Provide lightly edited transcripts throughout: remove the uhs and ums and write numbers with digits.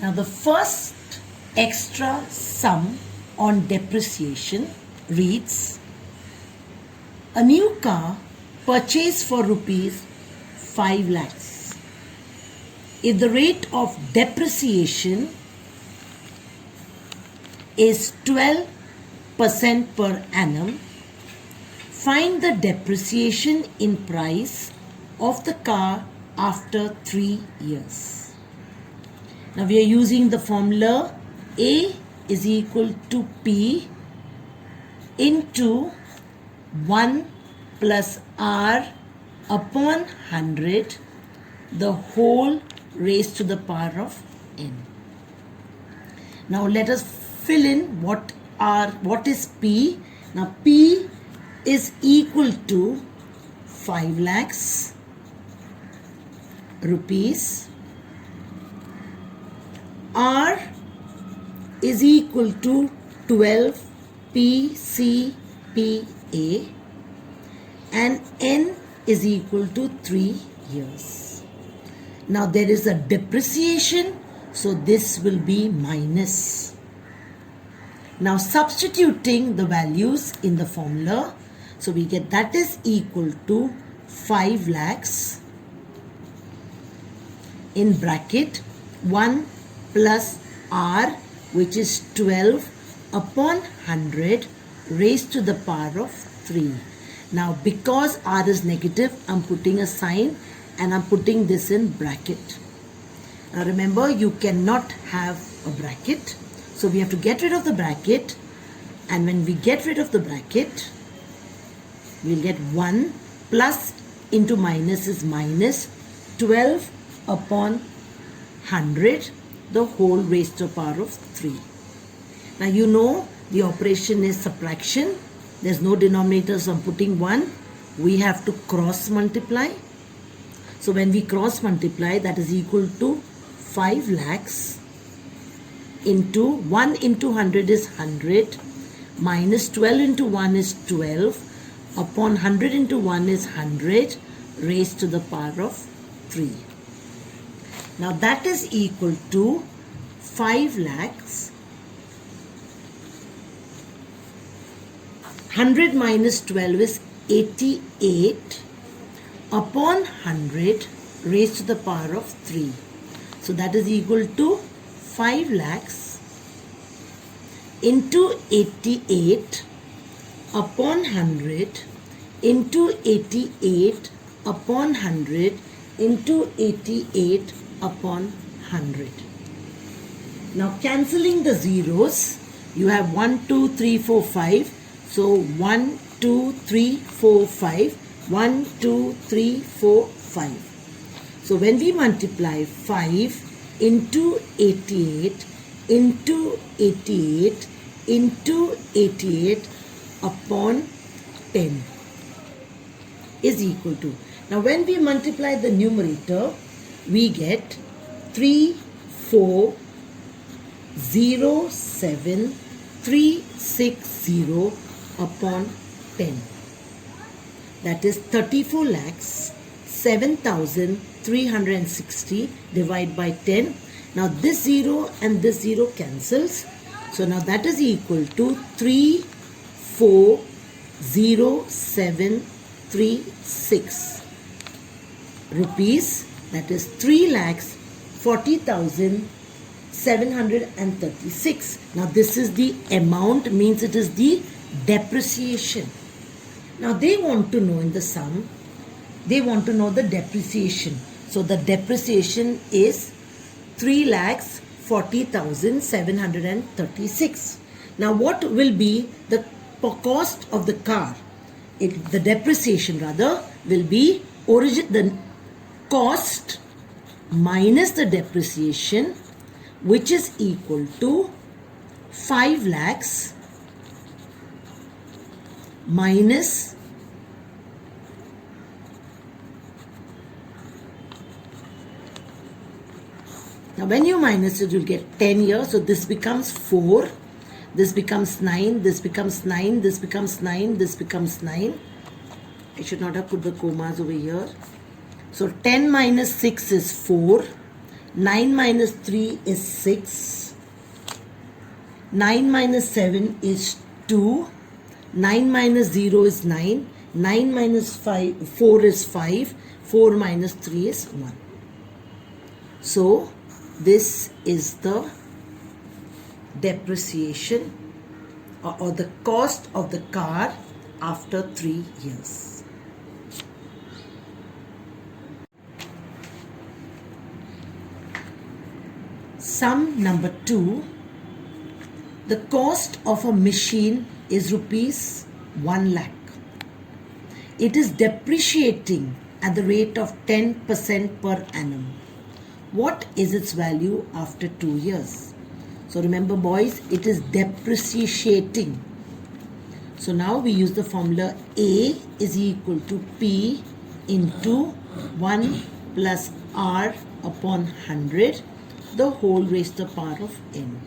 Now the first extra sum on depreciation reads, a new car purchased for rupees 5 lakhs. If the rate of depreciation is 12% per annum, find the depreciation in price of the car after 3 years. Now we are using the formula A is equal to P into 1 plus R upon 100, the whole raised to the power of n. Now let us fill in what is P. Now P is equal to 5 lakhs rupees. R is equal to 12 PCPA and N is equal to 3 years. Now there is a depreciation, so this will be minus. Now substituting the values in the formula, so we get that is equal to 5 lakhs in bracket 1 plus R, which is 12 upon 100 raised to the power of 3. Now because R is negative, I'm putting a sign and I'm putting this in bracket. Now remember, you cannot have a bracket, so we have to get rid of the bracket, and when we get rid of the bracket, we'll get 1 plus into minus is minus 12 upon 100, the whole raised to the power of 3. Now you know the operation is subtraction. There's no denominator, so I'm putting 1. We have to cross multiply. So when we cross multiply, that is equal to 5 lakhs into 1 into 100 is 100 minus 12 into 1 is 12 upon 100 into 1 is 100 raised to the power of 3. Now that is equal to 5 lakhs. 100 minus 12 is 88 upon 100 raised to the power of 3. So that is equal to 5 lakhs into 88 upon 100 into 88 upon 100 into 88 upon 100. Now cancelling the zeros, you have 1, 2, 3, 4, 5. So 1, 2, 3, 4, 5. 1, 2, 3, 4, 5. So when we multiply 5 into 88 into 88 into 88 upon 10 is equal to. Now when we multiply the numerator, we get 34,07360 upon 10. That is 34 lakhs 7,360 divided by 10. Now this 0 and this 0 cancels. So now that is equal to 340736 rupees. That is 3,40,736. Now this is the amount, means it is the depreciation. Now they want to know in the sum, they want to know the depreciation. So the depreciation is 3,40,736. Now what will be the cost of the car? The depreciation rather will be the cost minus the depreciation, which is equal to 5 lakhs minus now when you minus it, you'll get 10 years. So this becomes 4, this becomes 9, this becomes 9, this becomes 9, this becomes 9. I should not have put the commas over here. So 10 minus 6 is 4. 9 minus 3 is 6. 9 minus 7 is 2. 9 minus 0 is 9. 9 minus 4 is 5. 4 minus 3 is 1. So, this is the depreciation or the cost of the car after 3 years. Sum number 2. The cost of a machine is rupees 1 lakh. It is depreciating at the rate of 10% per annum. What is its value after 2 years? So remember boys, it is depreciating. So now we use the formula A is equal to P into 1 plus R upon 100, the whole raised to the power of n.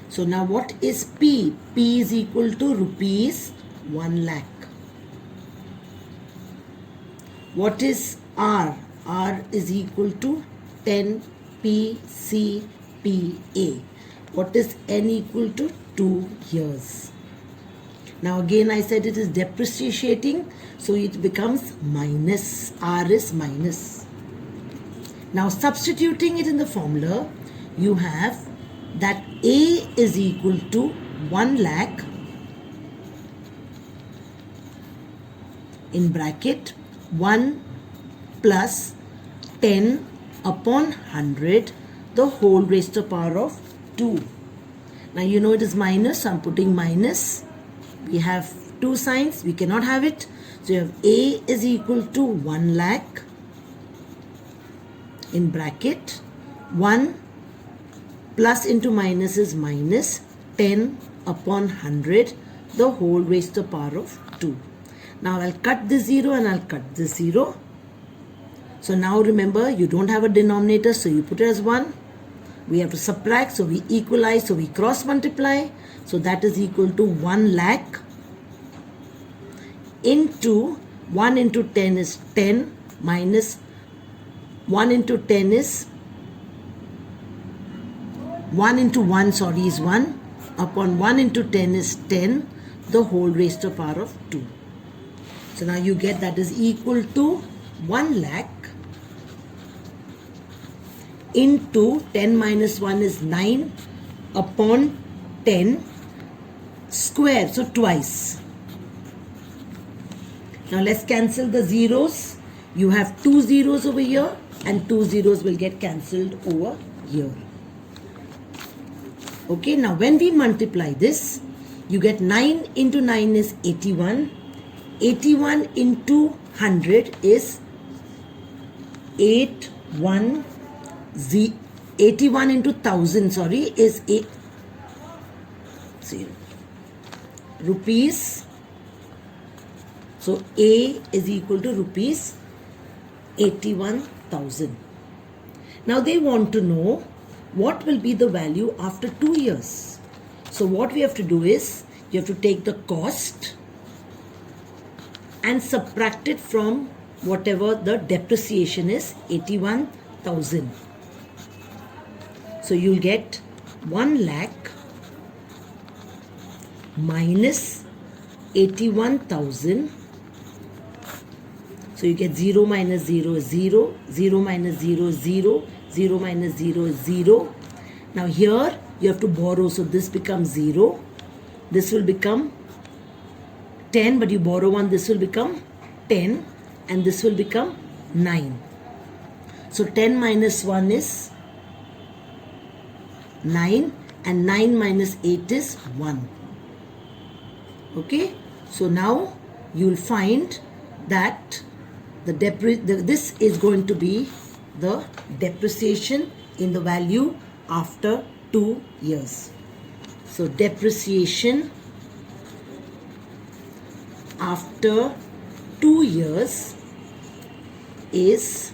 So now what is P? P is equal to rupees 1 lakh. What is R? R is equal to 10 PCPA. What is N equal to? 2 years. Now again I said it is depreciating, so it becomes minus. R is minus. Now substituting it in the formula, you have that A is equal to 1 lakh in bracket 1 plus 10 upon 100, the whole raised to the power of 2. Now you know it is minus, so I am putting minus. We have 2 signs, we cannot have it. So you have A is equal to 1 lakh in bracket 1 plus into minus is minus 10 upon 100, the whole raised to the power of 2. Now I'll cut this 0 and I'll cut this 0. So now remember, you don't have a denominator, so you put it as 1. We have to subtract, so we equalize, so we cross multiply. So that is equal to 1 lakh into 1 into 10 is 10 minus 1 into 10 is 1 into 1 is 1 upon 1 into 10 is 10, the whole raised to the power of 2. So now you get that is equal to 1 lakh into 10 minus 1 is 9 upon 10 square, so twice. Now let's cancel the zeros. You have 2 zeros over here and 2 zeros will get cancelled over here. Okay, now when we multiply this, you get 9 into 9 is 81. 81 into 100 is 81 into 1000 is 8 rupees. So A is equal to rupees 81,000. Now they want to know what will be the value after 2 years. So what we have to do is, you have to take the cost and subtract it from whatever the depreciation is, 81,000. So you'll get 1 lakh minus 81,000. So you get 0 minus 0 is 0, 0 minus 0 is 0, 0 minus 0 is 0. Now here you have to borrow, so this becomes 0. This will become 10, but you borrow 1, this will become 10 and this will become 9. So 10 minus 1 is 9 and 9 minus 8 is 1. Okay, so now you will find that this is going to be the depreciation in the value after 2 years. So depreciation after 2 years is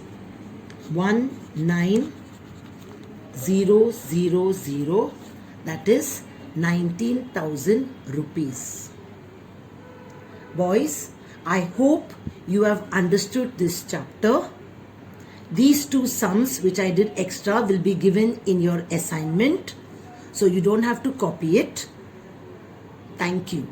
19,000, that is 19,000 rupees. Boys, I hope you have understood this chapter. These two sums which I did extra will be given in your assignment. So you don't have to copy it. Thank you.